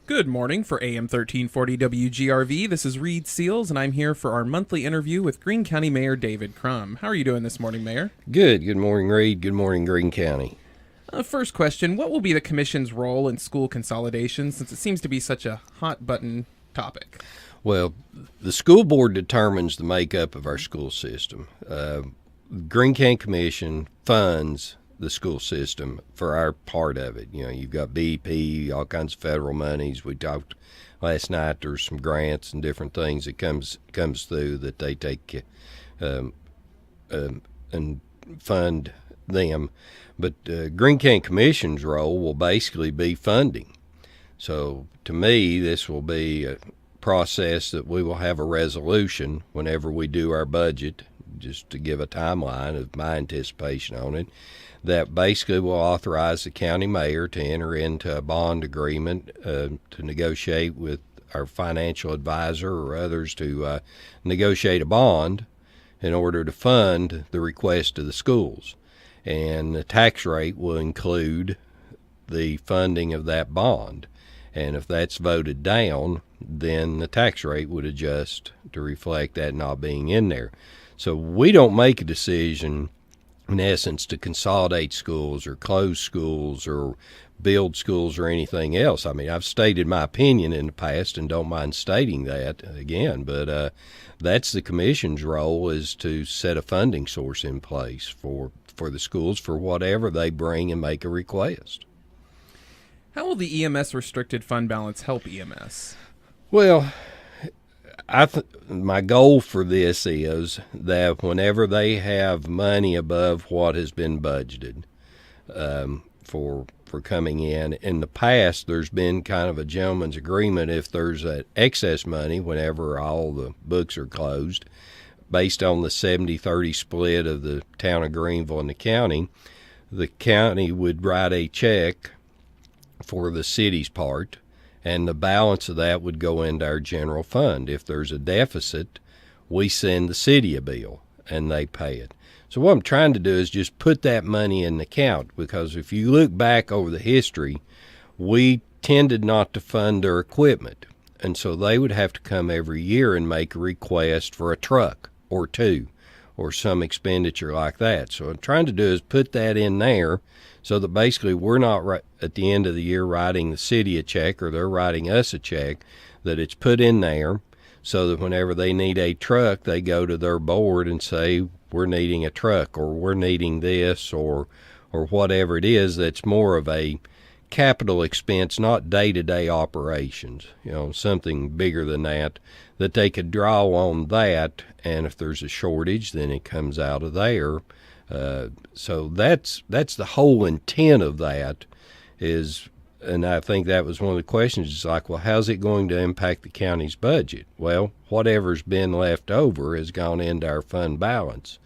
Good morning for AM 1340 WGRV. This is Reid Seals, and I'm here for our monthly interview with Greene County Mayor David Crum. How are you doing this morning, Mayor? Good. Good morning, Reid. Good morning, Greene County. First question, what will be the Commission's role in school consolidation, since it seems to be such a hot-button topic? Well, the school board determines the makeup of our school system. Greene County Commission funds the school system for our part of it. You know, you've got BEP, all kinds of federal monies. We talked last night. There's some grants and different things that comes through that they take and fund them. But Greene County Commission's role will basically be funding. So to me, this will be a process that we will have a resolution whenever we do our budget, just to give a timeline of my anticipation on it, that basically will authorize the county mayor to enter into a bond agreement to negotiate with our financial advisor or others to negotiate a bond in order to fund the request of the schools. And the tax rate will include the funding of that bond. And if that's voted down, then the tax rate would adjust to reflect that not being in there. So we don't make a decision, in essence, to consolidate schools or close schools or build schools or anything else. I mean, I've stated my opinion in the past and don't mind stating that again, but that's the commission's role, is to set a funding source in place for the schools for whatever they bring and make a request. How will the EMS restricted fund balance help EMS? Well, my goal for this is that whenever they have money above what has been budgeted for coming in the past, there's been kind of a gentleman's agreement. If there's an excess money whenever all the books are closed, based on the 70-30 split of the town of Greenville and the county would write a check for the city's part, and the balance of that would go into our general fund. If there's a deficit, we send the city a bill, and they pay it. So what I'm trying to do is just put that money in the account, because if you look back over the history, we tended not to fund their equipment, and so they would have to come every year and make a request for a truck or two or some expenditure like that. So what I'm trying to do is put that in there so that basically we're not at the end of the year writing the city a check or they're writing us a check, that it's put in there so that whenever they need a truck, they go to their board and say, we're needing a truck or we're needing this or whatever it is. That's more of a capital expense, not day-to-day operations, something bigger than that they could draw on that, and if there's a shortage, then it comes out of there. So that's the whole intent of that is, and I think that was one of the questions, is like, well, how's it going to impact the county's budget? Well, whatever's been left over has gone into our fund balance,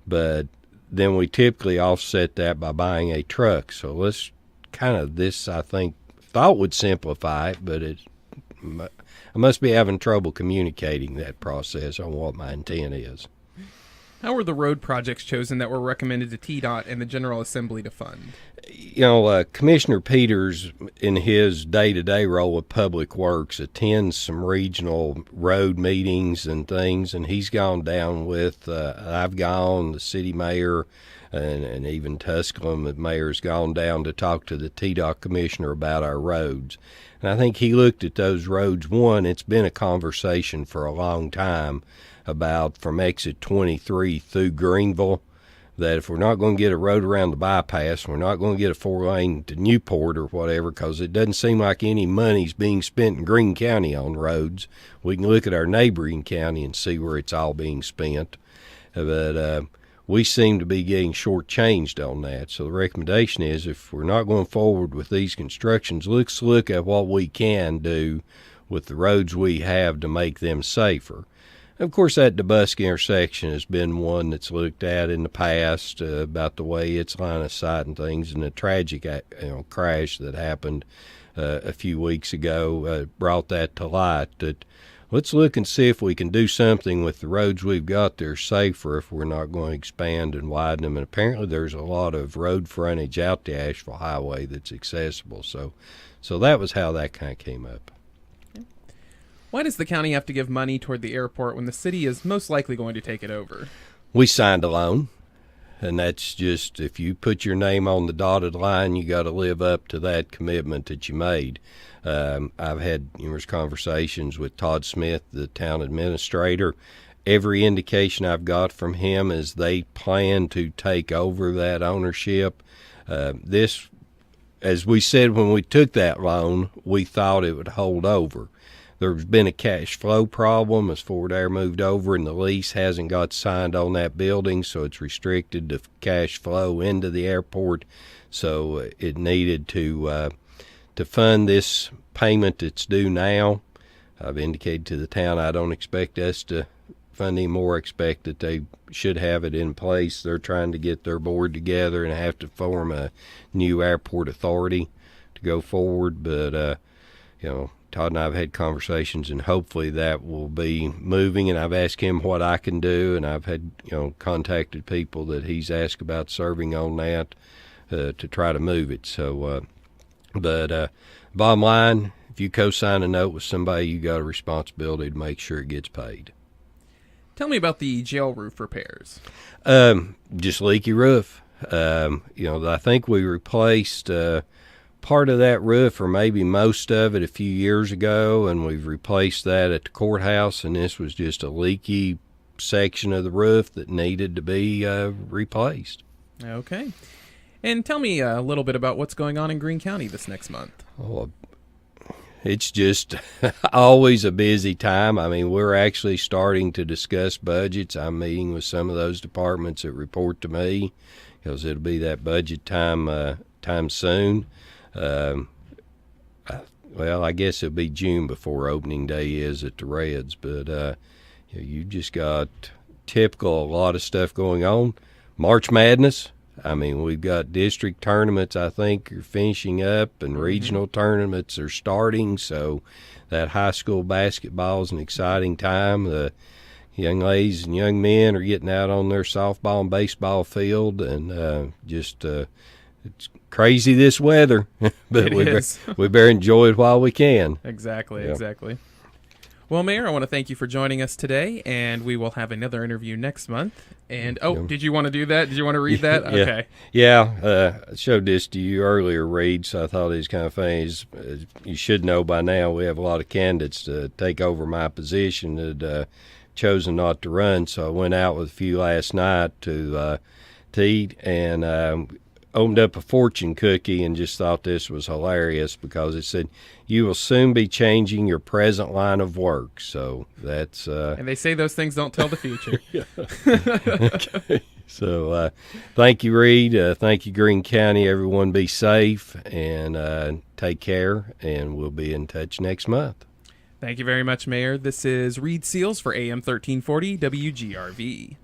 but then we typically offset that by buying a truck. So let's this, I think, thought would simplify it, but I must be having trouble communicating that process on what my intent is. How were the road projects chosen that were recommended to TDOT and the General Assembly to fund? Commissioner Peters, in his day-to-day role with Public Works, attends some regional road meetings and things, and he's gone down with, I've gone, the city mayor, and even Tusculum, the mayor's gone down to talk to the TDOT commissioner about our roads. And I think he looked at those roads. One, it's been a conversation for a long time about from exit 23 through Greenville, that if we're not going to get a road around the bypass, we're not going to get a 4-lane to Newport or whatever, because it doesn't seem like any money's being spent in Greene County on roads. We can look at our neighboring county and see where it's all being spent. But we seem to be getting shortchanged on that. So the recommendation is, if we're not going forward with these constructions, let's look at what we can do with the roads we have to make them safer. Of course, that DeBusk intersection has been one that's looked at in the past about the way it's line of sight and things, and the tragic crash that happened a few weeks ago brought that to light. That let's look and see if we can do something with the roads we've got that are safer if we're not going to expand and widen them. And apparently there's a lot of road frontage out the Asheville Highway that's accessible. So that was how that kind of came up. Why does the county have to give money toward the airport when the city is most likely going to take it over? We signed a loan, and that's just, if you put your name on the dotted line, you got to live up to that commitment that you made. I've had numerous conversations with Todd Smith, the town administrator. Every indication I've got from him is they plan to take over that ownership. This, as we said when we took that loan, we thought it would hold over. There's been a cash flow problem as Forward Air moved over, and the lease hasn't got signed on that building, so it's restricted to cash flow into the airport. So it needed to fund this payment that's due now. I've indicated to the town I don't expect us to fund any more. I expect that they should have it in place. They're trying to get their board together and have to form a new airport authority to go forward. But, Todd and I have had conversations, and hopefully that will be moving. And I've asked him what I can do, and I've had, contacted people that he's asked about serving on that to try to move it. So, bottom line, if you co-sign a note with somebody, you got a responsibility to make sure it gets paid. Tell me about the jail roof repairs. Just leaky roof. I think we replaced part of that roof, or maybe most of it, a few years ago, and we've replaced that at the courthouse, and this was just a leaky section of the roof that needed to be replaced. Okay. And tell me a little bit about what's going on in Greene County this next month. Oh, it's just always a busy time. I mean, we're actually starting to discuss budgets. I'm meeting with some of those departments that report to me, because it'll be that budget time soon. I guess it'll be June before opening day is at the Reds, but you just got a lot of stuff going on. March Madness. I mean, we've got district tournaments, I think, are finishing up, and regional tournaments are starting. So that high school basketball is an exciting time. The young ladies and young men are getting out on their softball and baseball field, and it's crazy this weather, but we better enjoy it while we can. Exactly. Well, Mayor, I want to thank you for joining us today, and we will have another interview next month. And, did you want to do that? Did you want to read that? Okay. Yeah, I showed this to you earlier, Reid, so I thought it was kind of funny. You should know by now we have a lot of candidates to take over my position that chosen not to run, so I went out with a few last night to eat, and opened up a fortune cookie and just thought this was hilarious, because it said, "You will soon be changing your present line of work." So that's and they say those things don't tell the future. Okay. So thank you, Reid. Thank you, Greene County. Everyone be safe and take care, and we'll be in touch next month. Thank you very much, Mayor. This is Reid Seals for AM 1340 WGRV.